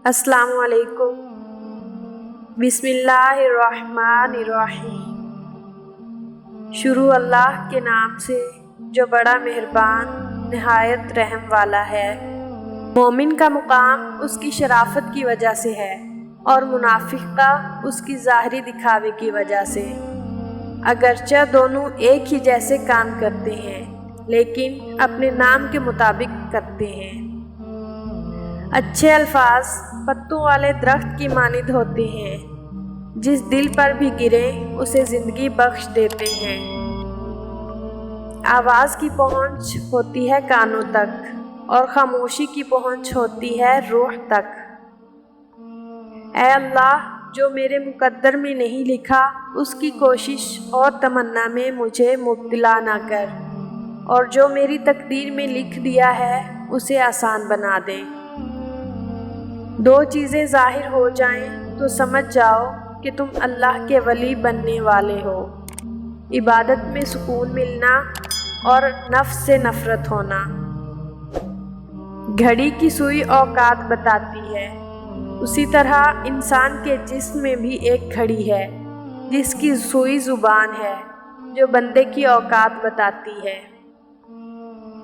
السلام علیکم۔ بسم اللہ الرحمن الرحیم۔ شروع اللہ کے نام سے جو بڑا مہربان نہایت رحم والا ہے۔ مومن کا مقام اس کی شرافت کی وجہ سے ہے اور منافق کا اس کی ظاہری دکھاوے کی وجہ سے، اگرچہ دونوں ایک ہی جیسے کام کرتے ہیں لیکن اپنے نام کے مطابق کرتے ہیں۔ اچھے الفاظ پتوں والے درخت کی مانند ہوتے ہیں، جس دل پر بھی گریں اسے زندگی بخش دیتے ہیں۔ آواز کی پہنچ ہوتی ہے کانوں تک اور خاموشی کی پہنچ ہوتی ہے روح تک۔ اے اللہ، جو میرے مقدر میں نہیں لکھا اس کی کوشش اور تمنا میں مجھے مبتلا نہ کر، اور جو میری تقدیر میں لکھ دیا ہے اسے آسان بنا دے۔ دو چیزیں ظاہر ہو جائیں تو سمجھ جاؤ کہ تم اللہ کے ولی بننے والے ہو: عبادت میں سکون ملنا اور نفس سے نفرت ہونا۔ گھڑی کی سوئی اوقات بتاتی ہے، اسی طرح انسان کے جسم میں بھی ایک گھڑی ہے جس کی سوئی زبان ہے جو بندے کی اوقات بتاتی ہے۔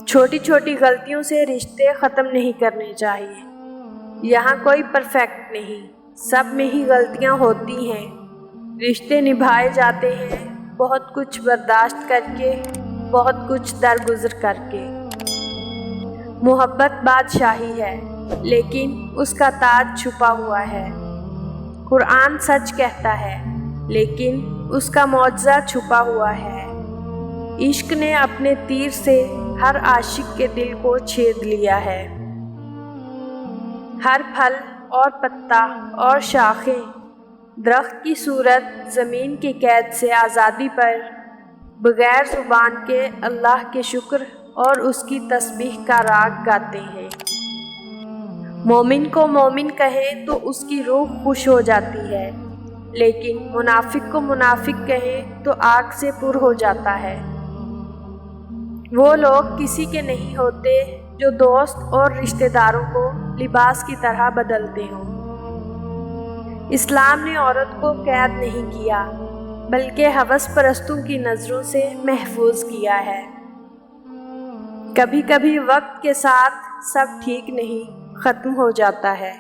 چھوٹی چھوٹی غلطیوں سے رشتے ختم نہیں کرنے چاہیے۔ یہاں کوئی پرفیکٹ نہیں، سب میں ہی غلطیاں ہوتی ہیں۔ رشتے نبھائے جاتے ہیں بہت کچھ برداشت کر کے، بہت کچھ درگزر کر کے۔ محبت بادشاہی ہے لیکن اس کا تاج چھپا ہوا ہے۔ قرآن سچ کہتا ہے لیکن اس کا معجزہ چھپا ہوا ہے۔ عشق نے اپنے تیر سے ہر عاشق کے دل کو چھید لیا ہے۔ ہر پھل اور پتا اور شاخیں درخت کی صورت زمین کی قید سے آزادی پر بغیر زبان کے اللہ کے شکر اور اس کی تسبیح کا راگ گاتے ہیں۔ مومن کو مومن کہیں تو اس کی روح خوش ہو جاتی ہے، لیکن منافق کو منافق کہیں تو آگ سے پر ہو جاتا ہے۔ وہ لوگ کسی کے نہیں ہوتے جو دوست اور رشتہ داروں کو لباس کی طرح بدلتے ہوں۔ اسلام نے عورت کو قید نہیں کیا بلکہ ہوس پرستوں کی نظروں سے محفوظ کیا ہے۔ کبھی کبھی وقت کے ساتھ سب ٹھیک نہیں ختم ہو جاتا ہے۔